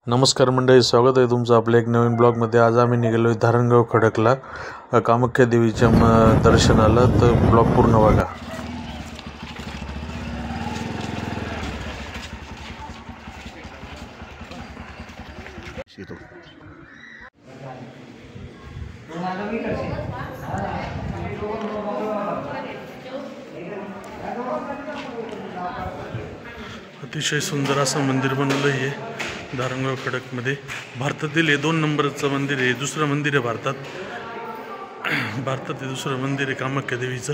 नमस्कार मंडळी, स्वागत आहे तुमचं आपल्या एक नवीन ब्लॉगमध्ये। आज आम्ही निघालो आहे धारणगाव खडकला कामाख्या देवीच्या दर्शनाला। तर ब्लॉग पूर्ण बघा। अतिशय सुंदर असं मंदिर बनवलं आहे धारणगाव खडकमध्ये। भारतातील हे 2 नंबरचं मंदिर आहे। दुसरं मंदिर आहे भारतात दुसरं मंदिर आहे कामाख्या देवीचं।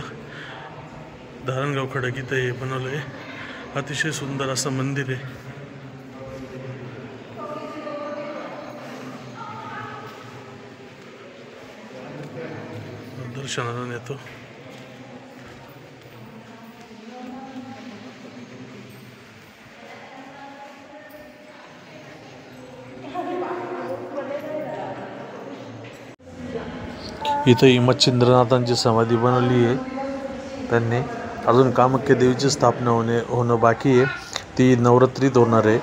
धारणगाव खडक इथं हे बनवलं आहे। अतिशय सुंदर असं मंदिर आहे। दर्शनाला नेतो। इथं मच्छिंद्रनाथांची समाधी बनवली आहे त्यांनी। अजून कामाख्या देवीची स्थापना होणं बाकी आहे, ती नवरात्रीत होणार आहे।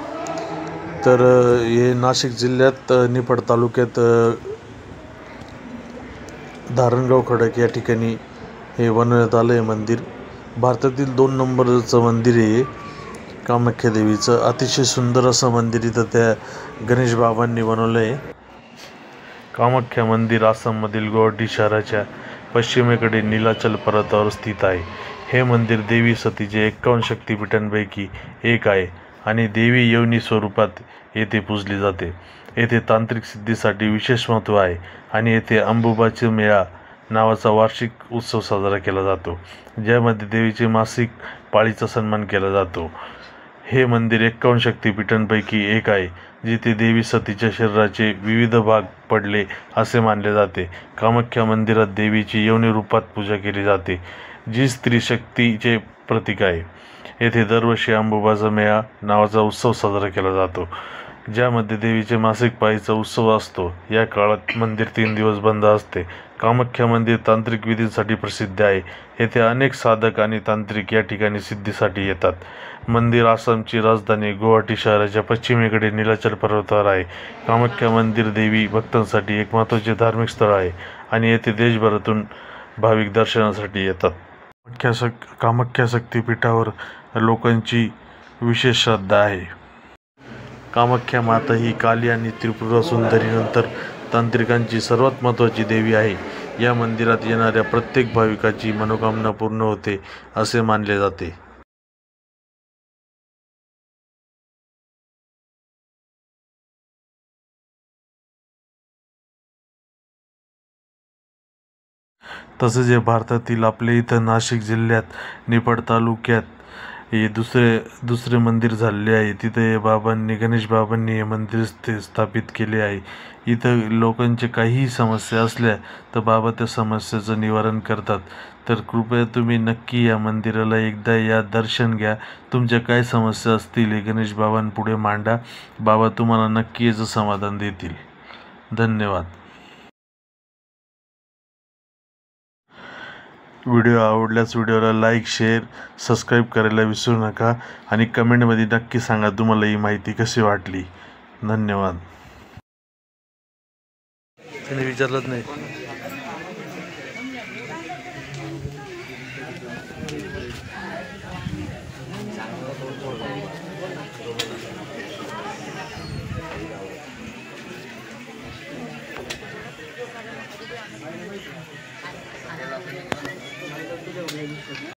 तर हे नाशिक जिल्ह्यात निफाड तालुक्यात धारणगाव खडक या ठिकाणी हे बनवण्यात आलं आहे मंदिर। भारतातील 2 नंबरचं मंदिर आहे कामाख्या देवीचं। अतिशय सुंदर असं मंदिर इथं त्या गणेश बाबांनी बनवलं आहे। कामाख्या मंदिर आसाममधील गुवाहाटी शहराच्या पश्चिमेकडे नीलाचल पर्वतावर स्थित आहे। हे मंदिर देवी सतीचे 51 शक्तिपीठांपैकी एक आहे आणि देवी योनी स्वरूपात येथे पूजली जाते। येथे तांत्रिक सिद्धीसाठी विशेष महत्त्व आहे आणि येथे अंबुबाची मेळा नावाचा वार्षिक उत्सव साजरा केला जातो, ज्यामध्ये देवीचे मासिक पाळीचा सन्मान केला जातो। हे मंदिर 51 शक्तिपीठांपैकी एक आहे, जिथे देवी सतीच्या शरीराचे विविध भाग पडले असे मानले जाते। कामाख्या मंदिरात देवीची योनी रूपात पूजा केली जाते, जी स्त्री शक्तीचे प्रतीक आहे। येथे दरवर्षी अंबुबाचा मेळा नावाचा उत्सव साजरा केला जातो, ज्यामध्ये देवीचे मासिक पाळीचा उत्सव असतो। या काळात मंदिर 3 दिवस बंद असते। कामाख्या मंदिर तांत्रिक विधींसाठी प्रसिद्ध आहे। येथे अनेक साधक आणि तांत्रिक या ठिकाणी सिद्धीसाठी येतात। मंदिर आसामची राजधानी गुवाहाटी शहराच्या पश्चिमेकडे नीलाचल पर्वतावर आहे। कामाख्या मंदिर देवी भक्तांसाठी एक महत्त्वाचे धार्मिक स्थळ आहे आणि येथे देशभरातून भाविक दर्शनासाठी येतात। कामाख्या शक्तिपीठावर लोकांची विशेष श्रद्धा आहे। कामाख्या माता ही काली आणि त्रिपुरा सुंदरीनंतर तांत्रिकांची सर्वात महत्त्वाची देवी आहे। या मंदिरात येणाऱ्या प्रत्येक भाविकाची मनोकामना पूर्ण होते असे मानले जाते। तसेच हे भारतातील आपल्या इथं नाशिक जिल्ह्यात निफाड तालुक्यात हे दुसरे मंदिर झालेले आहे। तिथे गणेश बाबांनी हे मंदिर स्थापित केले आहे। इथं लोकांचे काहीही समस्या असल्या तर बाबा त्या समस्येचं निवारण करतात। तर कृपया तुम्ही नक्की या मंदिराला एकदा या, दर्शन घ्या। तुमच्या काय समस्या असतील हे गणेश बाबांपुढे मांडा, बाबा तुम्हाला नक्की याचं समाधान देतील। धन्यवाद। व्हिडिओ आवडल्यास व्हिडिओला लाईक, शेअर, सबस्क्राईब करायला विसरू नका आणि कमेंटमध्ये नक्की सांगा तुम्हाला ही माहिती कशी वाटली। धन्यवाद। त्याने विचारलंच नाही।